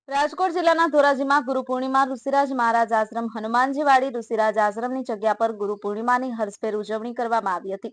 રાજકોટ જિલ્લાના ધોરાજીમાં ગુરુ પૂર્ણિમા ઋષિરાજ મહારાજ આશ્રમ હનુમાનજીવાડી ઋષિરાજ આશ્રમની જગ્યા પર ગુરુ પૂર્ણિમાની હર્ષભેર ઉજવણી કરવામાં આવી હતી।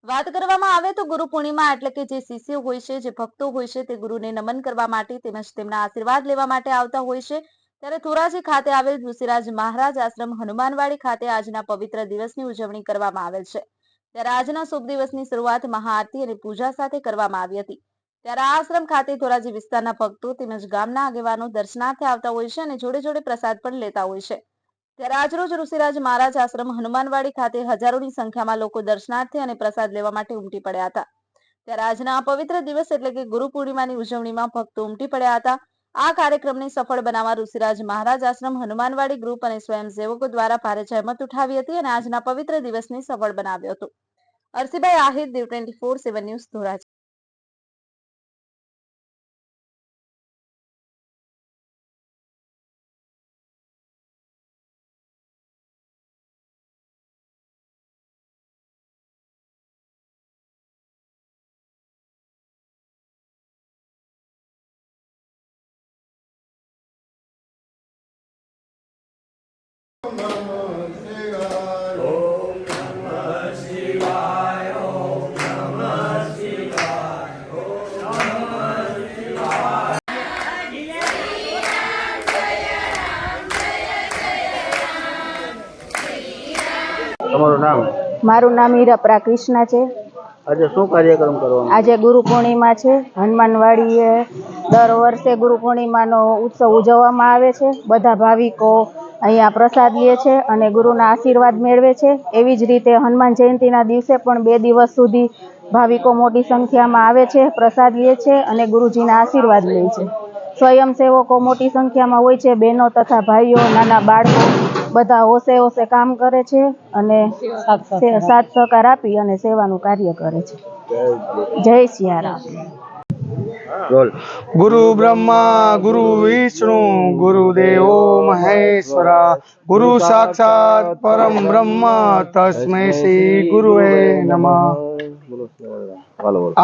વાત કરવામાં આવે તો ગુરુ પૂર્ણિમા એટલે કે જે શિષ્યો હોય છે, જે ભક્તો હોય છે, તે ગુરુને નમન કરવા માટે તેમજ તેમના આશીર્વાદ લેવા માટે આવતા હોય છે। ત્યારે ધોરાજી ખાતે આવેલ ઋષિરાજ મહારાજ આશ્રમ હનુમાનવાડી ખાતે આજના પવિત્ર દિવસની ઉજવણી કરવામાં આવેલ છે। ત્યારે આજના શુભ દિવસની શરૂઆત મહાઆરતી અને પૂજા સાથે કરવામાં આવી હતી। ત્યારે આ આશ્રમ ખાતે ધોરાજી વિસ્તારના ભક્તો તેમજ ગામના આગેવાનો દર્શનાર્થે આવતા હોય છે અને જોડે જોડે પ્રસાદ પણ લેતા હોય છે। ત્યારે આજરોજ ઋષિરાજ મહારાજ આશ્રમ હનુમાનવાડી ખાતે હજારોની સંખ્યામાં લોકો દર્શનાર્થે અને પ્રસાદ લેવા માટે ઉમટી પડ્યા હતા। ત્યારે આજના આ પવિત્ર દિવસ એટલે કે ગુરુ પૂર્ણિમાની ઉજવણીમાં ભક્તો ઉમટી પડ્યા હતા। આ કાર્યક્રમને સફળ બનાવવા ઋષિરાજ મહારાજ આશ્રમ હનુમાનવાડી ગ્રુપ અને સ્વયંસેવકો દ્વારા ભારે જહેમત ઉઠાવી હતી અને આજના પવિત્ર દિવસને સફળ બનાવ્યો હતો। અરસીભાઈ આહિર, દીવ 24/7 ન્યૂઝ, ધોરાજી। તમારું નામ? મારું નામ હીરાપરા કૃષ્ણા છે। આજે શું કાર્યક્રમ કરવાનો? આજે ગુરુ પૂર્ણિમા છે। હનુમાનવાડીએ દર વર્ષે ગુરુ પૂર્ણિમાનો ઉત્સવ ઉજવવામાં આવે છે। બધા ભાવિકો અહીંયા પ્રસાદ લે છે અને ગુરુના આશીર્વાદ મેળવે છે। એવી જ રીતે હનુમાન જયંતિના દિવસે પણ 2 દિવસ સુધી ભાવિકો મોટી સંખ્યામાં આવે છે, પ્રસાદ લે છે અને ગુરુજીના આશીર્વાદ લે છે। સ્વયંસેવકો મોટી સંખ્યામાં હોય છે, બહેનો તથા ભાઈઓ, નાના બાળકો બધા હોશે હોશે કામ કરે છે અને સાથ સહકાર આપી અને સેવાનું કાર્ય કરે છે। જય સિયારામ। गुरु ब्रह्मा गुरु विष्णु गुरुदेवो महेश्वरा गुरु साक्षात परम ब्रह्म तस्मै श्री गुरुवे नमः।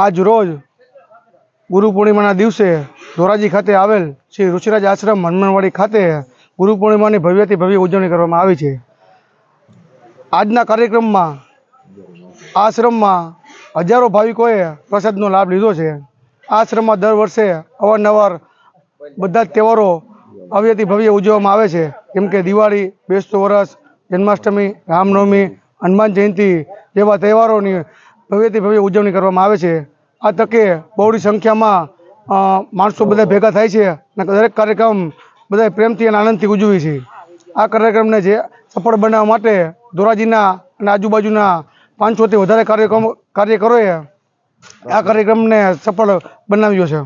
आज रोज गुरु पूर्णिमाના દિવસે ધોરાજી ખાતે આવેલ શ્રી ઋષિરાજ આશ્રમ હનુમાનવાડી ખાતે ગુરુ પૂર્ણિમાની ભવ્યથી ભવ્ય ઉજવણી કરવામાં આવી છે। આજના કાર્યક્રમમાં આશ્રમમાં હજારો ભાવિકોએ પ્રસાદનો લાભ લીધો છે। આશ્રમમાં દર વર્ષે અવારનવાર બધા જ તહેવારો ભવ્યથી ભવ્ય ઉજવવામાં આવે છે, જેમ કે દિવાળી, બેસતું વરસ, જન્માષ્ટમી, રામનવમી, હનુમાન જયંતિ જેવા તહેવારોની ભવ્યથી ભવ્ય ઉજવણી કરવામાં આવે છે। આ તકે બહોળી સંખ્યામાં માણસો બધા ભેગા થાય છે અને દરેક કાર્યક્રમ બધા પ્રેમથી અને આનંદથી ઉજવી છે। આ કાર્યક્રમને જે સફળ બનાવવા માટે ધોરાજીના અને આજુબાજુના 500થી વધારે કાર્યકરોએ આ કાર્યક્રમને સફળ બનાવ્યો છે।